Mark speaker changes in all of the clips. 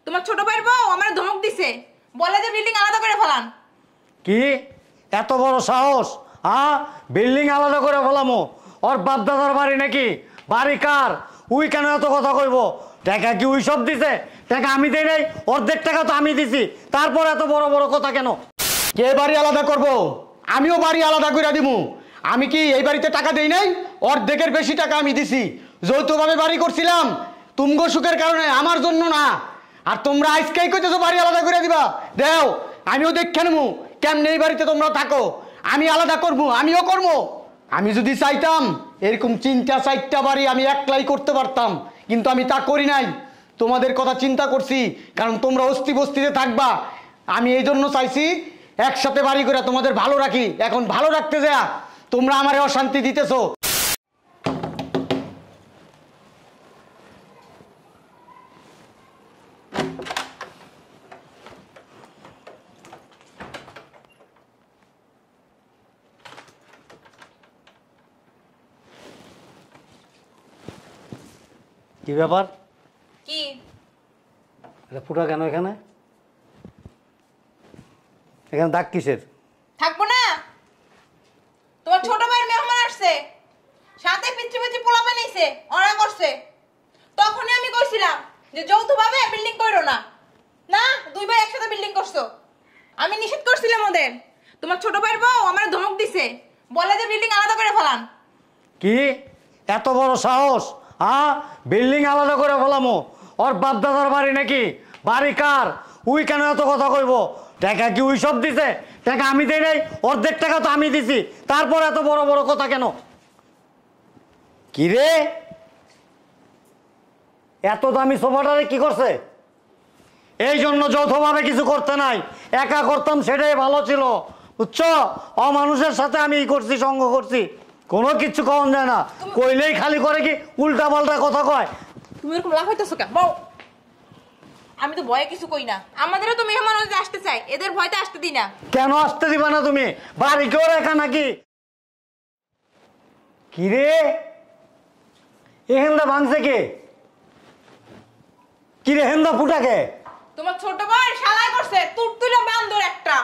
Speaker 1: তোমার ছোট ভাইয়ের বউ আমার ধমক দিছে, বলে যে বিল্ডিং আলাদা করে ফেলান।
Speaker 2: কি এত বড় সাহস? হ্যাঁ, বিল্ডিং আলাদা করে ফেলামো? ওর বাপ দাদার বাড়ি নাকি? বাড়ি কার? উই কেন এত কথা কইব? টাকা কি উই সব দিছে? টাকা আমি দেই নাই, অর্ধেক টাকা তো আমি দিছি, তারপর এত বড় বড় কথা কেন?
Speaker 3: কে বাড়ি আলাদা করব? আমিও বাড়ি আলাদা করে দিমু। আমি কি এই বাড়িতে টাকা দেই নাই? অর্ধেকের বেশি টাকা আমি দিছি। যৌথভাবে বাড়ি করছিলাম, তুমগো সুখের কারণে, আমার জন্য না। আর তোমরা আজকেই কইতেছো বাড়ি আলাদা করে দিবা। দেও, আমিও দেখে নেবো কেমনে এই বাড়িতে তোমরা থাকো। আমি আলাদা করবো, আমিও করবো। আমি যদি চাইতাম এরকম 3-4টা বাড়ি আমি একলাই করতে পারতাম, কিন্তু আমি তা করি নাই। তোমাদের কথা চিন্তা করছি, কারণ তোমরা অস্তি বস্তিতে থাকবা। আমি এই জন্য চাইছি একসাথে বাড়ি করে তোমাদের ভালো রাখি। এখন ভালো রাখতে যা তোমরা আমারে অশান্তি দিতেছো।
Speaker 2: কি ব্যাপার?
Speaker 1: কি
Speaker 2: এটা ফুটা কেন এখানে? এখানে দাগ কিসের?
Speaker 1: থাকবো না? তোমার ছোট ভাইয়ের মেহমান আসছে, সাথে পিচ্ছি পোলা বানাইছে, অনা করছে। তখনই আমি কইছিলাম যে যৌথভাবে বিল্ডিং কইরো না। না, দুই ভাই একসাথে বিল্ডিং করছো। আমি নিষেধ করছিলাম ওদের। তোমার ছোট ভাইয়ের বউ আমার ধমক দিছে, বলে যে বিল্ডিং আলাদা করে ফেলান।
Speaker 2: কি এত বড় সাহস? হ্যাঁ, বিল্ডিং আলাদা করে ফেলামো? ওর বাপ দাদার বাড়ি নাকি? বাড়ি কার? উই কেন এত কথা কইব? টাকা কি উই সব দিছে? টাকা আমি দেই নাই, অর্ধেক টাকা তো আমি দিছি, তারপর এত বড় বড় কথা কেন? কি রে, এত দামি সোফাটারে কি করছে? এই জন্য যৌথভাবে কিছু করতে নাই, একা করতাম সেটাই ভালো ছিল, বুঝছো? অমানুষের সাথে আমি করছি, সঙ্গ করছি, কোনো কিছু কম যায় না। কইলেই খালি করে কি উল্টা পাল্টা কথা কয়।
Speaker 1: তুমি এরকম লাভ হইতেছো কেন? বউ, আমি তো ভয়ে কিছু কই না। আমাদেরও তো মেহমান আসতে চাই, এদের ভয়তে আসতে দিই না।
Speaker 2: কেন আসতে দিবা না তুমি? বাড়ি কেউ রেখা নাকি? কি রে, এহেন্দা ভাঙছে কে? কি রে, হেন্দা ফুটাকে?
Speaker 1: তোমার ছোট ভাই শালাই করছে, তুলতুলে বান্দর একটা।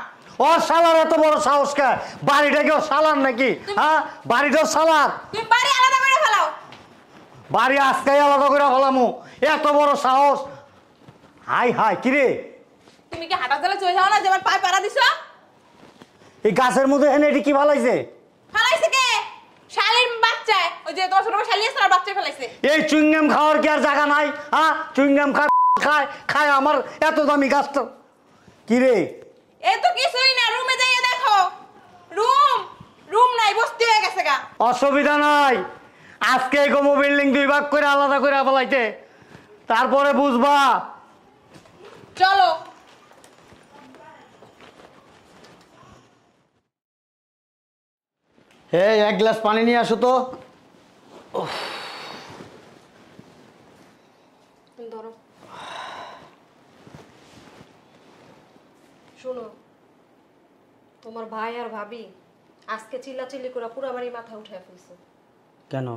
Speaker 2: ও শালার এত বড় সাহস কে? বাড়িটা কেউ শালার নাকি? হ্যাঁ, বাড়িটাও শালার।
Speaker 1: তুমি বাড়ি আলাদা করে ফেলাও।
Speaker 2: বাড়ি আজকাই আলাদা করে ফেলামু? এত বড় সাহস? হাই হাই, কি রে?
Speaker 1: তুমি কি হাঁটা চলে চলে যাও না, যে আমার পায়ে পাড়া দিছো?
Speaker 2: এই গাছের মধ্যে হেনে এটি কি ফালাইছে?
Speaker 1: ফালাইছে কে? শালির বাচ্চা। ওই যে তোমার ছোট ভাই শালি আছে, আর বাচ্চা ফেলাইছে।
Speaker 2: এই চুইংগাম খাওয়ার কি আর জায়গা নাই? হ্যাঁ, চুইংগাম খায় খায় আমার এত দামি গাছটা। কি রে,
Speaker 1: এ তো কিছুই না, রুমে যাইয়ে দেখো। রুম নাই, বস্তি হয়ে গেছে গা।
Speaker 2: অসুবিধা নাই, আজকে গমো বিল্ডিং 2 ভাগ করে আলাদা করে ফেলাইতে, তারপরে বুঝবা।
Speaker 1: চলো।
Speaker 3: এই এক গ্লাস পানি নিয়ে আসো তো।
Speaker 4: ধরো, শোনো, তোমার ভাই আর ভাবি আজকে চিল্লাচিল্লি করে পুরো বাড়ি মাথা উঠায় ফেলছে।
Speaker 2: কেন?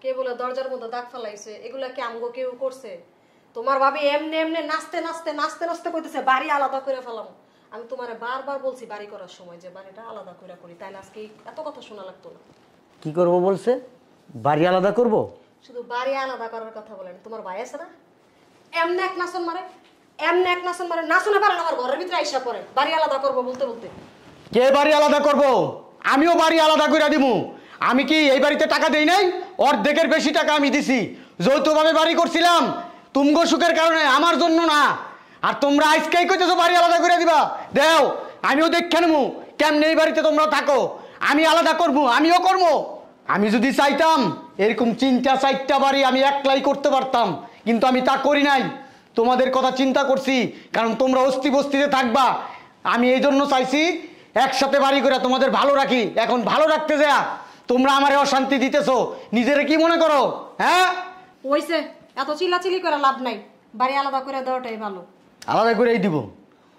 Speaker 4: কে বলে দরজার মধ্যে দাগ ফেলাইছে? এগুলা কি আমগো কেউ করছে? তোমার ভাবি এমনি এমনি নাচতে নাচতে নাচতে নাচতে কইতেছে বাড়ি আলাদা করে ফেলাম। আমি তোমারে বারবার বলছি বাড়ি করার সময় যে বাড়িটা আলাদা করে করি, তাইলে আজকে এত কথা শোনা লাগতো না।
Speaker 2: কি করব বলছে? বাড়ি আলাদা করব?
Speaker 4: শুধু বাড়ি আলাদা করার কথা বলেন। তোমার ভাই আছে না, এমনি এক নাচন মারে, এমনি এক নাচন মারে, নাচনে পারে না, আমার ঘরের ভিতরে আইসা পড়ে বাড়ি আলাদা করবো বলতে বলতে।
Speaker 3: কে বাড়ি আলাদা করব? আমিও বাড়ি আলাদা করে দিমু। আমি কি এই বাড়িতে টাকা দেই নাই? অর্ধেকের বেশি টাকা আমি দিছি। যৌথভাবে বাড়ি করছিলাম, তুমগো সুখের কারণে, আমার জন্য না। আর তোমরা আজকেই কইতেছো বাড়ি আলাদা করে দিবা। দেও, আমিও দেখে নেবো কেমনে এই বাড়িতে তোমরা থাকো। আমি আলাদা করবো, আমিও করবো। আমি যদি চাইতাম এরকম 3-4টা বাড়ি আমি একলাই করতে পারতাম, কিন্তু আমি তা করি নাই। তোমাদের কথা চিন্তা করছি, কারণ তোমরা অস্তি বস্তিতে থাকবা। আমি এই জন্য চাইছি একসাথে বাড়ি করে তোমাদের ভালো রাখি। এখন ভালো রাখতে যা তোমরা আমারে অশান্তি দিতেছো। নিজেরে কি মনে করো? হ্যাঁ,
Speaker 4: হইছে, এত চিল্লাচিল্লি করে লাভ নাই, বাড়ি আলাদা করে দেওয়াটাই ভালো।
Speaker 3: আলাদা করেই দিব।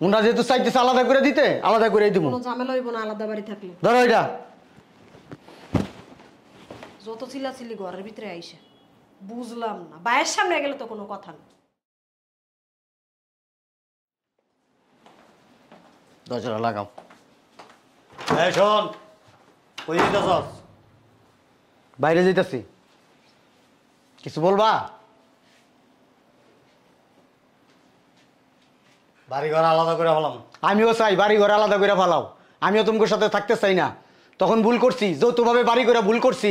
Speaker 3: ওনারা যেহেতু চাইতেছে আলাদা করে দিতে, আলাদা করেই দিব।
Speaker 4: কোনো ঝামেলা হইব না আলাদা বাড়ি থাকলে।
Speaker 3: ধরো এটা।
Speaker 4: যত চিল্লাচিল্লি ঘরের ভিতরে আইসে, বুঝলাম না, বাইরের সামনে গেলে তো কোনো কথা না।
Speaker 3: দরজাটা লাগাও।
Speaker 2: এই শোন, কই যেতেছস?
Speaker 3: বাইরে যাইতাছি। কিছু বলবা?
Speaker 2: বাড়ি ঘর আলাদা করে হলাম।
Speaker 3: আমিও চাই বাড়ি ঘর আলাদা করে ফেলাও। আমিও তোমার সাথে থাকতে চাই না। তখন ভুল করছি, যৌথভাবে বাড়ি করে ভুল করছি।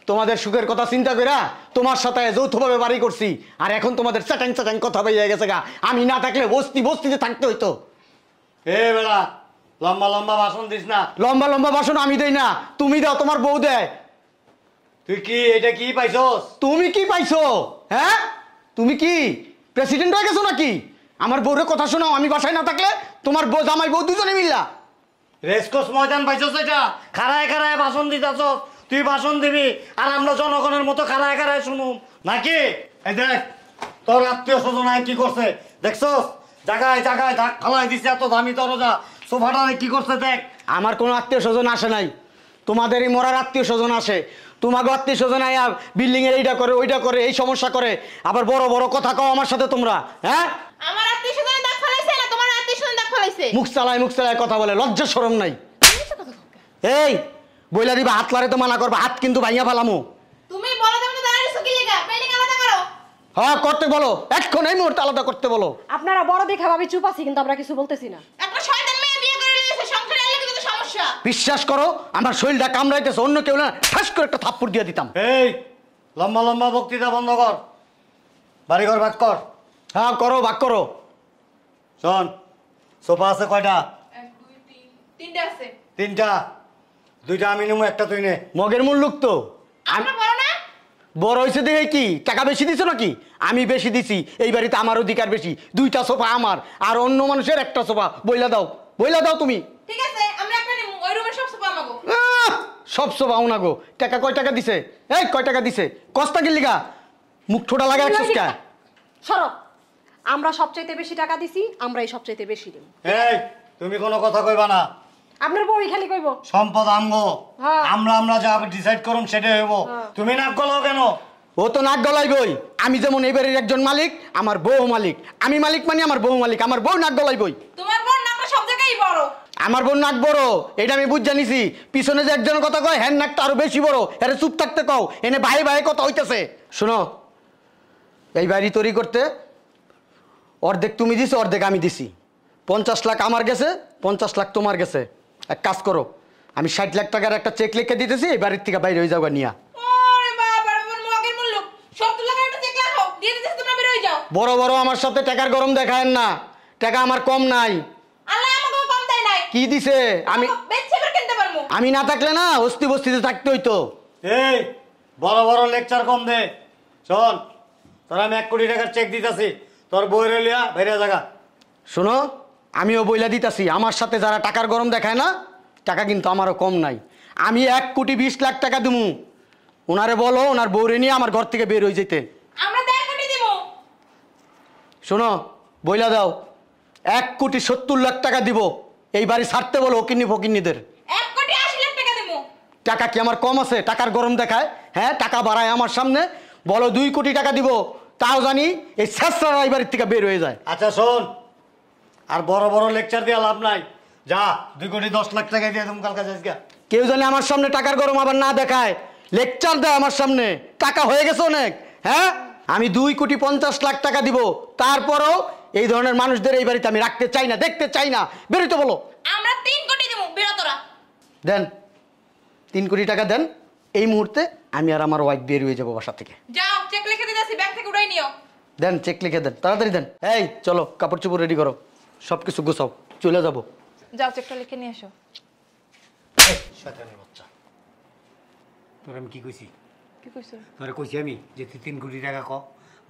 Speaker 3: তোমাদের সুখের কথা চিন্তা করে তোমার সাথে যৌথভাবে বাড়ি করছি। আর এখন তোমাদের চ্যাটাং চ্যাটাং কথা বেরিয়ে গেছে গা। আমি না থাকলে বস্তিতে থাকতে হইতো।
Speaker 2: এ বেড়া, লম্বা লম্বা ভাষণ দিস না।
Speaker 3: লম্বা লম্বা ভাষণ আমি দেই না, তুমি দাও, তোমার বউ দেয়।
Speaker 2: তুই কি এটা কি পাইছস?
Speaker 3: তুমি কি পাইছো? হ্যাঁ, তুমি কি প্রেসিডেন্ট হয়ে গেছো নাকি? আমার বউরে কথা শোনাও, আমি বাসায় না থাকলে তোমার বউ জামাই বউ দুজনে মিল্লা।
Speaker 2: রেসকোর্স ময়দান পাইছস? এটা খাড়ায় খাড়ায় ভাষণ দিতেছস। তুই ভাষণ দিবি আর আমরা জনগণের মতো খাড়ায় খাড়ায় শুনুম নাকি? এই দেখ তোর আত্মীয় স্বজন কি করছে দেখছস? জায়গায় জায়গায় ধাক ফালাই দিছে, এত দামি দরজা সোফাটা কি করছে দেখ।
Speaker 3: আমার কোনো আত্মীয় স্বজন আসে নাই, তোমাদেরই মরার আত্মীয় স্বজন আসে। তোমাকে আত্মীয় স্বজন আয়া বিল্ডিং এর এইটা করে ওইটা করে এই সমস্যা করে, আবার বড় বড় কথা কও আমার সাথে তোমরা। হ্যাঁ,
Speaker 1: আমার আত্মীয়স্বজনের দাগ ফলাইছে না তোমার আত্মীয়স্বজনের দাগ ফলাইছে?
Speaker 3: মুখ চালায় কথা বলে, লজ্জা শরম নাই। এই বইলা দিবা হাত লারে তো মানা করবা, হাত কিন্তু ভাইয়া ফেলামু।
Speaker 1: তুমি বলো তুমি তো দাঁড়াইছো কি লাগা? বিল্ডিং আলাদা করো।
Speaker 3: হ্যাঁ করতে বলো, এখন এই মুহূর্তে আলাদা করতে বলো।
Speaker 4: আপনারা বড় দেখা ভাবি চুপ আছি, কিন্তু আমরা কিছু বলতেছি না।
Speaker 1: একটা শয়তান মেয়ে বিয়ে করে নিয়েছে, সংসারে এলে কিন্তু সমস্যা।
Speaker 3: বিশ্বাস করো আমার শরীরটা কামড়াইতেছে, অন্য কেউ না ঠাস করে একটা থাপ্পড় দিয়ে দিতাম।
Speaker 2: এই লম্বা লম্বা বক্তৃতা বন্ধ কর, বাড়ি ঘর ভাগ কর।
Speaker 3: হ্যাঁ করো, ভাগ করো।
Speaker 2: শোন, সোফা আছে কয়টা?
Speaker 1: 1 2 3 তিনটা আছে।
Speaker 2: তিনটা, দুইটা আমি নেবো, একটা তুই নে।
Speaker 3: মগের মূল লোক তো
Speaker 1: আমরা বড় না?
Speaker 3: বড় হয়েছে দেখে কি টাকা বেশি দিছো নাকি? আমি বেশি দিছি, এই বাড়িতে আমার অধিকার বেশি। দুইটা সোফা আমার, আর অন্য মানুষের একটা সোফা। বইলা দাও তুমি।
Speaker 1: ঠিক আছে, আমরা একটা নিমু, ওই রুমের সব সোফা আমাগো।
Speaker 3: সব সোফা উনা গো। টাকা কয় টাকা দিছে? এই কয় টাকা দিছে? কস্তা কি লিগা মুখ ঠোঁটা লাগা রাখছিস কা?
Speaker 4: সরো, আমরা সবচাইতে বেশি টাকা দিছি, আমরাই সবচাইতে বেশি দেব।
Speaker 2: এই তুমি কোনো কথা কইবা না।
Speaker 4: আপনার বউই খালি কইব
Speaker 2: সম্পদ আমগো,
Speaker 4: হ্যাঁ।
Speaker 2: আমরা যা ডিসাইড করুম সেটাই হইব।
Speaker 4: হ্যাঁ।
Speaker 2: তুমি নাক গলাও কেন?
Speaker 3: ও তো নাক গলাইবই। আমি যেমন এই বাড়ির একজন মালিক, আমার বউ মালিক। আমি মালিক মানে আমার বউ মালিক, আমার বউ নাক গলাইবই।
Speaker 1: তোমার বোন নাকটা সব জায়গায় বড়।
Speaker 3: আমার বোন নাক বড়, এটা আমি বুঝ জানিছি। পিছনে যে একজন কথা কয় হ্যাঁ নাকটা আরো বেশি বড়, এর চুপ থাকতে কও। এনে ভাই ভাই কথা হইতেছে। শোনো, এই বাড়ি তৈরি করতে অর্ধেক তুমি দিছো, অর্ধেক আমি দিছি। 50 লাখ আমার গেছে, 50 লাখ তোমার গেছে। এক কাজ করো, আমি 60 লাখ টাকার একটা চেক লিখে দিতেছি, এই বাড়ির থেকে বাইরে হয়ে যাওয়া নিয়া।
Speaker 1: ওরে বাবা, আমার মগের মূল্য 70 লাখ একটা চেক লাখো দিয়ে দিতেছ, তোমরা বের হয়ে যাও।
Speaker 3: বড় বড় আমার সাথে টাকার গরম দেখায়েন না, টাকা আমার কম নাই।
Speaker 1: আল্লাহ আমাকে কম দেয় নাই।
Speaker 3: কি দিছে?
Speaker 1: বেচছে বের কিনতে পারমু।
Speaker 3: আমি না থাকলে না বস্তিতে থাকতে হইতো।
Speaker 2: এই বড় বড় লেকচার কম দে। শোন, তোর আমি 1 কোটি টাকার চেক দিতেছি, তোর বইরে লিয়া বাইরে জায়গা।
Speaker 3: শোনো, আমিও বইলা দিতাছি, আমার সাথে যারা টাকার গরম দেখায় না, টাকা কিন্তু আমারও কম নাই। আমি 1 কোটি 20 লাখ টাকা দিমু। ওনারে বলো ওনার বউরে নিয়ে আমার ঘর থেকে বের হয়ে যেতে।
Speaker 1: আমরা 1.5 কোটি দিমু।
Speaker 3: শোনো, বইলা দাও 1 কোটি 70 লাখ টাকা দিব। এই বাড়ি ছাড়তে বলো ওকিন্নি ফকিন্নিদের।
Speaker 1: 1 কোটি 80 লাখ টাকা দিমু।
Speaker 3: টাকা কি আমার কম আছে? টাকার গরম দেখায়? হ্যাঁ, টাকা বাড়ায় আমার সামনে। বলো 2 কোটি টাকা দিব, তাও জানি এই শেষরা এই বাড়ির থেকে বের হয়ে যায়।
Speaker 2: আচ্ছা শোন, আর বড় বড় লেকচার দিয়ে লাভ নাই। যা 2 কোটি 10 লাখ টাকা দিয়ে তুমি কালকে যাইস গা।
Speaker 3: কেউ জানি আমার সামনে টাকার গরম আবার না দেখায়, লেকচার দেয় আমার সামনে। টাকা হয়ে গেছে অনেক। হ্যাঁ, আমি 2 কোটি 50 লাখ টাকা দিব, তারপরও এই ধরনের মানুষদের এই বাড়িতে আমি রাখতে চাই না, দেখতে চাই না। বেরোতে বলো।
Speaker 1: আমরা 3 কোটি দিমু, বিরতরা।
Speaker 3: দেন 3 কোটি টাকা দেন। এই মুহূর্তে আমি আর আমার ওয়াইফ বের হয়ে যাবো বাসা থেকে।
Speaker 1: যাও, চেক লিখে দিতেছি, ব্যাংক থেকে উঠাই নিও।
Speaker 3: দেন, চেক লিখে দেন, তাড়াতাড়ি দেন। এই চলো, কাপড় চোপড় রেডি করো, সব কিছু গুছাও, চলে যাবো।
Speaker 1: যাও, চেকটা লিখে নিয়ে এসো।
Speaker 2: শয়তানের বাচ্চা, তোর আমি কি কইছি?
Speaker 1: কি কইছো?
Speaker 2: তোরে কইছি আমি যে তুই 3 কোটি টাকা ক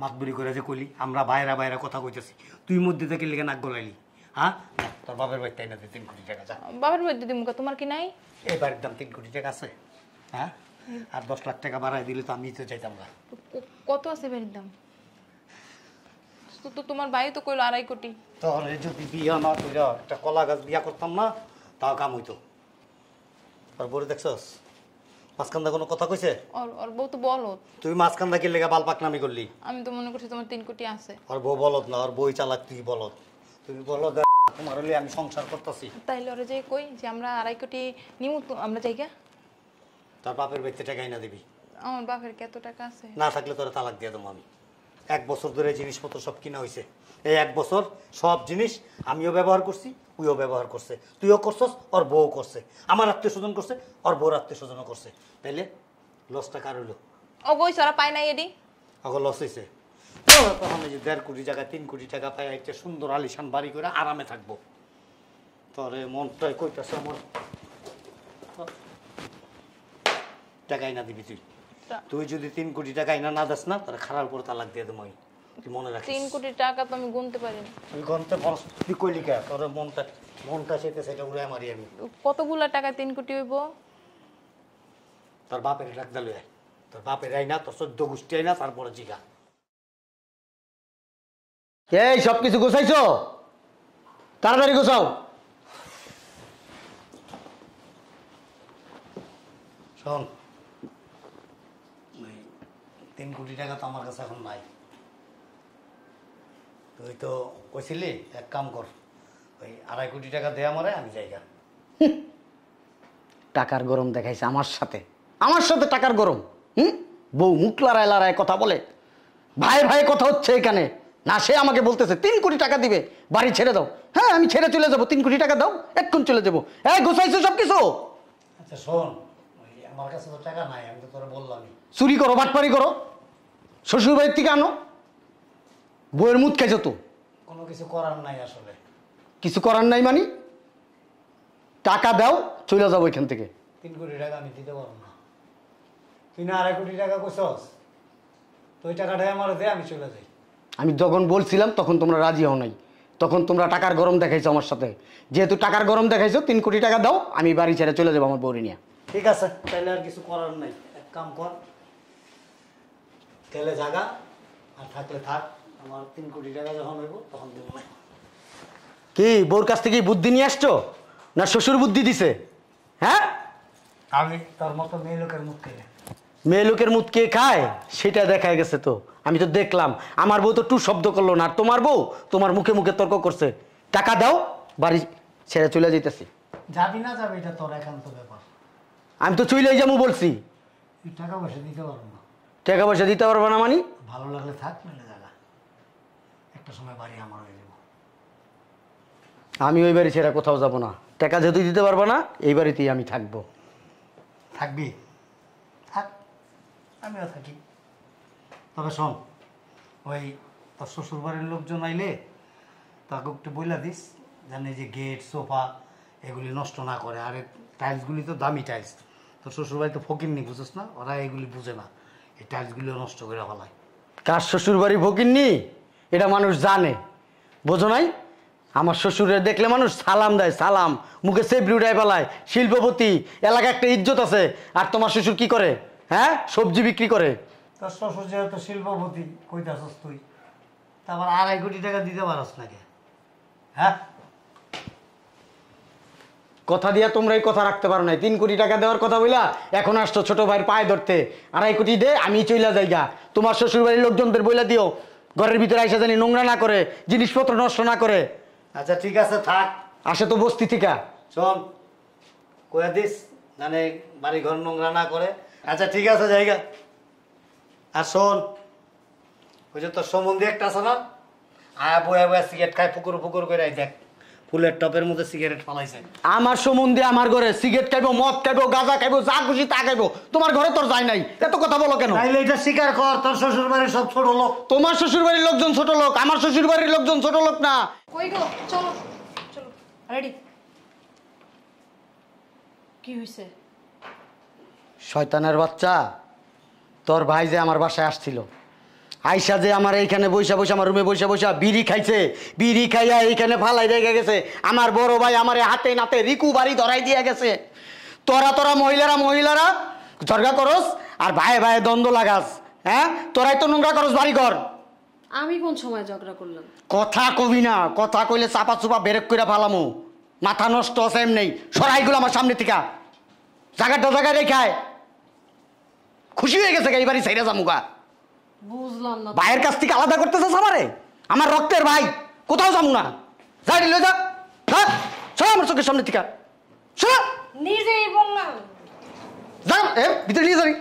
Speaker 2: মাতবুরি করে যে কইলি, আমরা বাইরা কথা কইতেছি, তুই মধ্যে থেকে লিখে নাক গলাইলি। হ্যাঁ, তোর বাপের বাড়ি তাই না 3 কোটি টাকা। যা,
Speaker 1: বাবার মধ্যে দিমু, তোমার কি নাই?
Speaker 2: এই বাড়ির দাম 3 কোটি টাকা আছে। হ্যাঁ, আর 10 লাখ টাকা বাড়াই দিলে তো আমি তো চাইতাম না।
Speaker 1: কত আছে বাড়ির দাম? তো তোমার ভাই তো কইলো 2.5 কোটি।
Speaker 2: তোরে যদি বিয়া না কইরা একটা কলা গাছ বিয়া করতাম না, তাও কাম হইতো। আর বলে দেখছস মাঝখান্দা কোনো কথা কইছে?
Speaker 1: ওর বউ তো বলদ।
Speaker 2: তুই মাঝখান্দা কি লেগা বাল পাকনামি করলি?
Speaker 1: আমি তো মনে করছি তোমার 3 কোটি আছে।
Speaker 2: আর বউ বলদ না, আর বই চালাক, তুই বলদ। তুই বলদ তোমার হলে আমি সংসার করতেছি।
Speaker 1: তাইলে ওরে যে কই যে আমরা 2.5 কোটি নিমু আমরা জায়গা।
Speaker 2: তোর বাপের বাড়িতে টাকা না দিবি,
Speaker 1: আমার বাপের কত টাকা আছে?
Speaker 2: না থাকলে তোরা তালাক দিয়ে দেবো আমি। 1 বছর ধরে জিনিসপত্র সব কিনা হয়েছে, এই 1 বছর সব জিনিস আমিও ব্যবহার করছি, তুইও ব্যবহার করছে, তুইও করছস, ওর বউ করছে, আমার আত্মীয় স্বজন করছে, ওর বউর আত্মীয় স্বজনও করছে। তাইলে লসটা কার হইলো?
Speaker 1: ও কই সারা পাই নাই এডি।
Speaker 2: আগে লস হয়েছে। তখন এই যে 1.5 কোটি টাকা 3 কোটি টাকা পাই একটা সুন্দর আলিশান বাড়ি করে আরামে থাকবো। তোরে মনটাই কইতাছে আমার টাকাই না দিবি তুই। তুই যদি 3 কোটি টাকা আইনা না দাস না তাহলে খারাপ উপর তালাক দিয়ে দেবো আমি, তুই মনে রাখিস।
Speaker 1: 3 কোটি টাকা তো আমি গুনতে পারি না।
Speaker 2: তুই গন্তে ফরস তুই কইলি কে? তোর মনটা সেটা সেটা উড়ে মারি আমি।
Speaker 1: কতগুলা টাকা 3 কোটি হইব?
Speaker 2: তোর বাপের ডাক দিলে তোর বাপের আইনা তোর 14 গোষ্ঠী আইনা তারপরে জিগা।
Speaker 3: এই সব কিছু গোছাইছো? তাড়াতাড়ি গোছাও।
Speaker 2: শোন, 3 কোটি টাকা তো আমার কাছে এখন নাই। তুই তো কইছিলি এক কাম কর, ওই 2.5 কোটি টাকা দে আমারে, আমি যাইগা।
Speaker 3: টাকার গরম দেখাইছে আমার সাথে, আমার সাথে টাকার গরম। বউ মুখ লড়ায় লড়ায় কথা বলে, ভাই ভাই কথা হচ্ছে এখানে না। সে আমাকে বলতেছে 3 কোটি টাকা দিবে, বাড়ি ছেড়ে দাও। হ্যাঁ আমি ছেড়ে চলে যাবো, 3 কোটি টাকা দাও, এক্ষুন চলে যাবো। এই গোছাইছো সব কিছু?
Speaker 2: আচ্ছা শোন, ওই আমার কাছে তো টাকা নাই, আমি তো তোরা বললামই।
Speaker 3: চুরি করো, বাটপারি করো, শ্বশুর বাড়ির থেকে আনো, বউয়ের মুখ খাইছো তো।
Speaker 2: কোনো কিছু করার নাই আসলে।
Speaker 3: কিছু করার নাই মানে? টাকা দাও, চলে যাবো এখান থেকে।
Speaker 2: 3 কোটি টাকা আমি দিতে পারবো না। তুই না 2.5 কোটি টাকা কইছস, তো ওই টাকাটাই আমার দে, আমি চলে যাই।
Speaker 3: আমি যখন বলছিলাম তখন তোমরা রাজি হও নাই, তখন তোমরা টাকার গরম দেখাইছো আমার সাথে। যেহেতু টাকার গরম দেখাইছো, 3 কোটি টাকা দাও, আমি বাড়ি ছেড়ে চলে যাবো আমার বউরি নিয়ে।
Speaker 2: ঠিক আছে, তাহলে আর কিছু করার নাই। এক কাম কর, গেলে জাগা, আর থাকলে থাক। আমার 3 কোটি টাকা যখন হইব তখন দেবো না।
Speaker 3: কি বউর কাছ থেকে বুদ্ধি নিয়ে আসছো, না শ্বশুর বুদ্ধি দিছে? হ্যাঁ,
Speaker 2: আমি তোর মতো মেয়ে লোকের মুখ খেলে
Speaker 3: মেয়ে লোকের মুখ কে খায় সেটা দেখা গেছে তো। আমি তো দেখলাম, আমার বউ তো টু শব্দ করলো না, আর তোমার বউ তোমার মুখে মুখে তর্ক করছে। টাকা দাও, বাড়ি ছেড়ে চলে যেতেছি।
Speaker 2: যাবি না যাবি এটা তোর একান্ত ব্যাপার।
Speaker 3: আমি তো চলেই যাবো বলছি।
Speaker 2: তুই টাকা পয়সা দিতে পারবো না।
Speaker 3: টাকা পয়সা দিতে পারবো না মানে?
Speaker 2: ভালো লাগলে থাক, মেলে জায়গা। একটা সময় বাড়ি আমার হয়ে যাবো।
Speaker 3: আমি ওই বাড়ি ছেড়ে কোথাও যাব না। টাকা যেহেতু দিতে পারবো না, এই বাড়িতেই আমি থাকবো।
Speaker 2: থাকবি? থাক, আমিও থাকি। তবে শোন, ওই তোর শ্বশুর বাড়ির লোকজন আইলে তাকে একটু বইলা দিস যেন এই যে গেট সোফা এগুলি নষ্ট না করে। আর টাইলসগুলি তো দামি টাইলস, তোর শ্বশুর বাড়ি তো ফকির নি, বুঝোস না? ওরা এগুলি বুঝে না, এই টাইলসগুলিও নষ্ট করে ফেলায়।
Speaker 3: কার শ্বশুর বাড়ি ফকিন্নি এটা মানুষ জানে, বোঝো নাই? আমার শ্বশুরের দেখলে মানুষ সালাম দেয়, সালাম মুখে সেবরি উঠায় ফেলায়, শিল্পপতি, এলাকায় একটা ইজ্জত আছে। আর তোমার শ্বশুর কি করে? হ্যাঁ, সবজি বিক্রি করে।
Speaker 2: তোর শ্বশুর যেহেতু শিল্পপতি কইতাছস তুই, তারপর 2.5 কোটি টাকা দিতে পারস নাকি? হ্যাঁ,
Speaker 3: কথা দিয়া তোমরা এই কথা রাখতে পারো নাই। 3 কোটি টাকা দেওয়ার কথা বইলা এখন আসছো ছোট ভাইয়ের পায়ে ধরতে। 2.5 কোটি দে, আমি চইলা যাইগা। তোমার শ্বশুর বাড়ির লোকজনদের বইলা দিও ঘরের ভিতরে আইসা জানি নোংরা না করে, জিনিসপত্র নষ্ট না করে।
Speaker 2: আচ্ছা ঠিক আছে থাক।
Speaker 3: আসে তো বস্তি থেকে।
Speaker 2: শোন, কয়ে দিস মানে বাড়ি ঘর নোংরা না করে। আচ্ছা ঠিক আছে জায়গা। আর শোন, ওই যে তোর সম্বন্ধে একটা আছে না, আয়া বয়া বয়া সিগারেট খায় পুকুর পুকুর করে, দেখ ফুলের টপের মধ্যে সিগারেট ফালাইছে।
Speaker 3: আমার সম্বন্ধে আমার ঘরে সিগারেট খাইবো, মদ খাইবো, গাঁজা খাইবো, যা খুশি তা খাইবো। তোমার ঘরে তোর যায় নাই, এত কথা বলো কেন?
Speaker 2: তাইলে এটা স্বীকার কর, তোর শ্বশুর বাড়ির সব ছোট লোক।
Speaker 3: তোমার শ্বশুর বাড়ির লোকজন ছোট লোক, আমার শ্বশুর বাড়ির লোকজন ছোট লোক না।
Speaker 4: কই গো, চলো চলো, রেডি। কি হইছে?
Speaker 3: শয়তানের বাচ্চা, তোর ভাই যে আমার বাসায় আসছিল, আইসা যে আমার এইখানে বৈশা বৈশা, আমার রুমে বৈশা বৈশা বিড়ি খাইছে, বিড়ি খাইয়া এইখানে ফালাই রেখে গেছে। আমার বড় ভাই আমার হাতে নাতে রিকু বাড়ি ধরাই দিয়ে গেছে। তোরা মহিলারা ঝগড়া করস আর ভাইয়ে ভাইয়ে দ্বন্দ্ব লাগাস। হ্যাঁ, তোরাই তো নোংরা করস বাড়ি ঘর।
Speaker 4: আমি কোন সময় ঝগড়া করলাম?
Speaker 3: কথা কবি না, কথা কইলে চাপা চুপা বেরেক করে ফালামু। মাথা নষ্ট আছে এমনি। সরাইগুলো আমার সামনে থেকে জায়গায় রেখায় খুশি হয়ে গেছে এই বাড়ি সাইরা জামুগা।
Speaker 4: বুঝলাম না।
Speaker 3: ভাইয়ের কাছ থেকে আলাদা করতেছে আমারে, আমার রক্তের ভাই, কোথাও যাবো না। যাই লয়ে যা। সব আমার চোখের সামনে থেকে শোনা
Speaker 4: নিজেই বললাম
Speaker 3: যাও ভিতরে নিয়ে যাবি